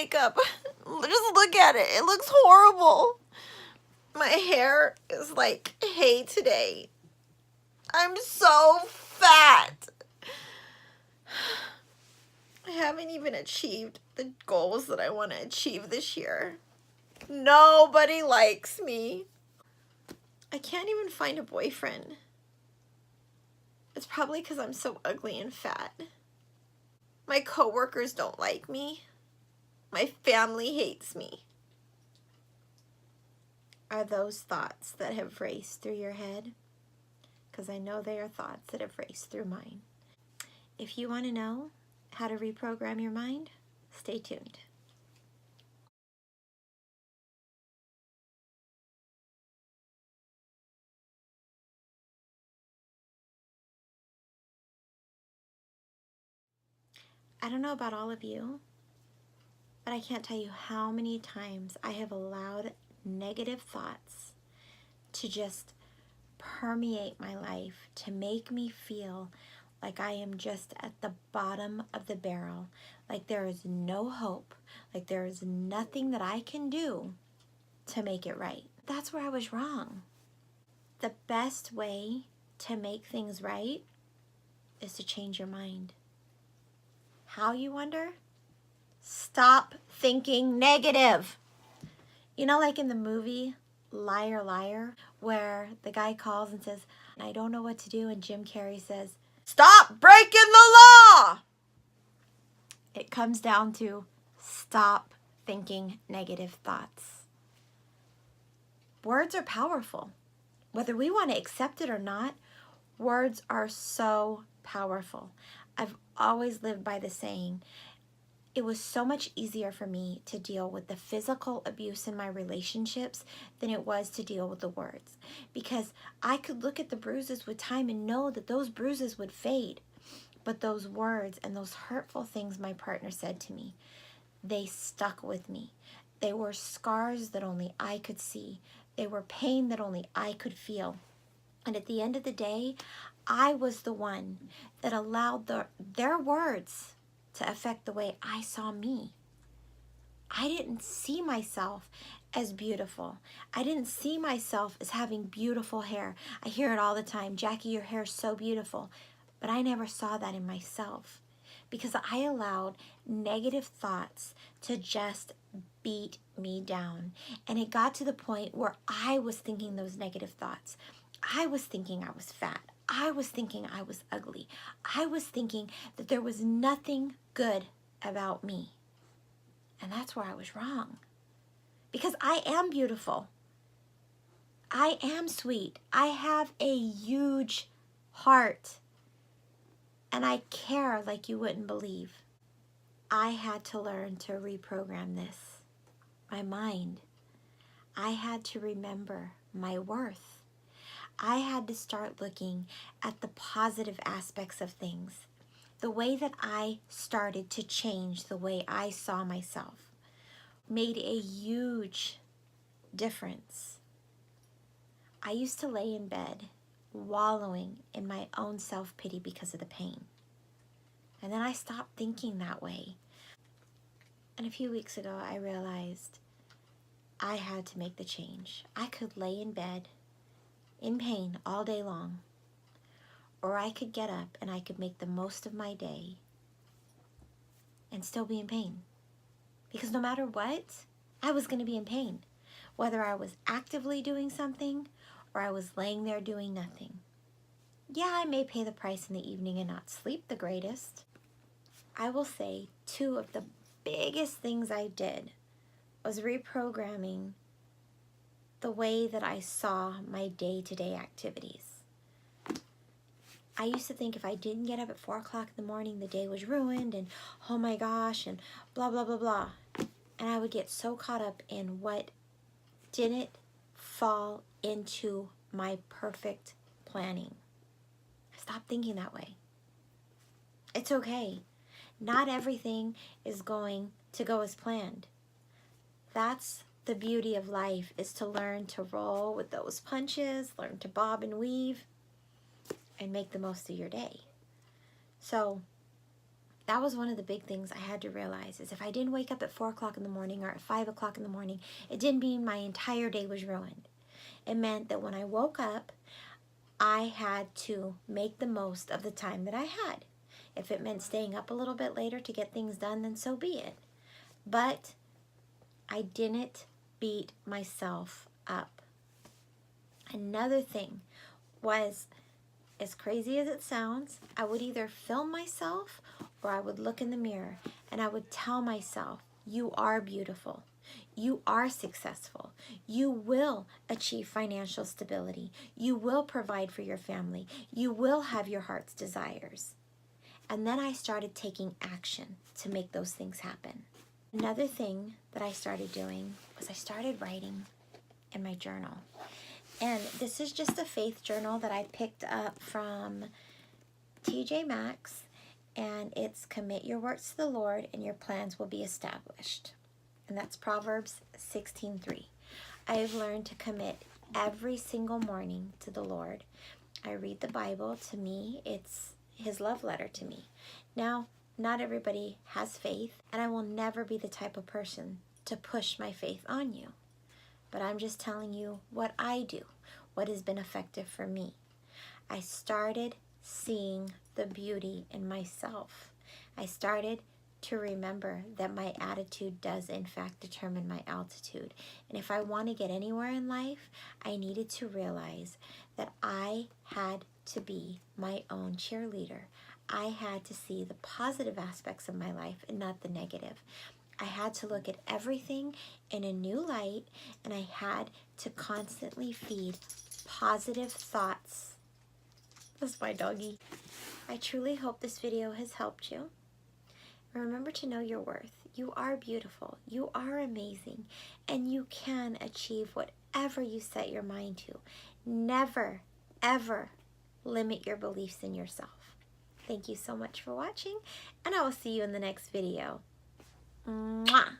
makeup. Just look at it. It looks horrible. My hair is like hay today. I'm so fat. I haven't even achieved the goals that I want to achieve this year. Nobody likes me. I can't even find a boyfriend. It's probably because I'm so ugly and fat. My coworkers don't like me. My family hates me. Are those thoughts that have raced through your head? Because I know they are thoughts that have raced through mine. If you want to know how to reprogram your mind, stay tuned. I don't know about all of you, but I can't tell you how many times I have allowed negative thoughts to just permeate my life, to make me feel like I am just at the bottom of the barrel, like there is no hope, like there is nothing that I can do to make it right. That's where I was wrong. The best way to make things right is to change your mind. How, you wonder? Stop thinking negative. You know, like in the movie Liar, Liar, where the guy calls and says, I don't know what to do, and Jim Carrey says, stop breaking the law! It comes down to stop thinking negative thoughts. Words are powerful. Whether we want to accept it or not, words are so powerful. I've always lived by the saying, it was so much easier for me to deal with the physical abuse in my relationships than it was to deal with the words. Because I could look at the bruises with time and know that those bruises would fade. But those words and those hurtful things my partner said to me, they stuck with me. They were scars that only I could see. They were pain that only I could feel. And at the end of the day, I was the one that allowed their words to affect the way I saw me. I didn't see myself as beautiful. I didn't see myself as having beautiful hair. I hear it all the time, Jackie, your hair is so beautiful. But I never saw that in myself because I allowed negative thoughts to just beat me down. And it got to the point where I was thinking those negative thoughts. I was thinking I was fat. I was thinking I was ugly. I was thinking that there was nothing good about me. And that's where I was wrong. Because I am beautiful. I am sweet. I have a huge heart. And I care like you wouldn't believe. I had to learn to reprogram this. My mind. I had to remember my worth. I had to start looking at the positive aspects of things. The way that I started to change the way I saw myself made a huge difference. I used to lay in bed wallowing in my own self-pity because of the pain. And then I stopped thinking that way. And a few weeks ago, I realized I had to make the change. I could lay in bed in pain all day long, or I could get up and I could make the most of my day and still be in pain. Because no matter what, I was going to be in pain, whether I was actively doing something or I was laying there doing nothing. Yeah, I may pay the price in the evening and not sleep the greatest. I will say 2 of the biggest things I did was reprogramming the way that I saw my day-to-day activities. I used to think if I didn't get up at 4 o'clock in the morning, the day was ruined and oh my gosh and blah, blah, blah, blah. And I would get so caught up in what didn't fall into my perfect planning. Stop thinking that way. It's okay. Not everything is going to go as planned. That's the beauty of life, is to learn to roll with those punches, learn to bob and weave, and make the most of your day. So That was one of the big things I had to realize, is if I didn't wake up at 4 o'clock in the morning or at 5 o'clock in the morning, it didn't mean my entire day was ruined. It meant that when I woke up, I had to make the most of the time that I had. If it meant staying up a little bit later to get things done, then so be it. But I didn't beat myself up. Another thing was, as crazy as it sounds, I would either film myself or I would look in the mirror and I would tell myself, you are beautiful. You are successful. You will achieve financial stability. You will provide for your family. You will have your heart's desires. And then I started taking action to make those things happen. Another thing that I started doing was I started writing in my journal. And this is just a faith journal that I picked up from TJ Maxx, and it's commit your works to the Lord and your plans will be established. And that's Proverbs 16:3. I've learned to commit every single morning to the Lord. I read the Bible. To me, it's his love letter to me. Now, not everybody has faith, and I will never be the type of person to push my faith on you. But I'm just telling you what I do, what has been effective for me. I started seeing the beauty in myself. I started to remember that my attitude does in fact determine my altitude. And if I want to get anywhere in life, I needed to realize that I had to be my own cheerleader. I had to see the positive aspects of my life and not the negative. I had to look at everything in a new light, and I had to constantly feed positive thoughts. That's my doggy. I truly hope this video has helped you. Remember to know your worth. You are beautiful. You are amazing. And you can achieve whatever you set your mind to. Never, ever limit your beliefs in yourself. Thank you so much for watching, and I will see you in the next video. Mwah!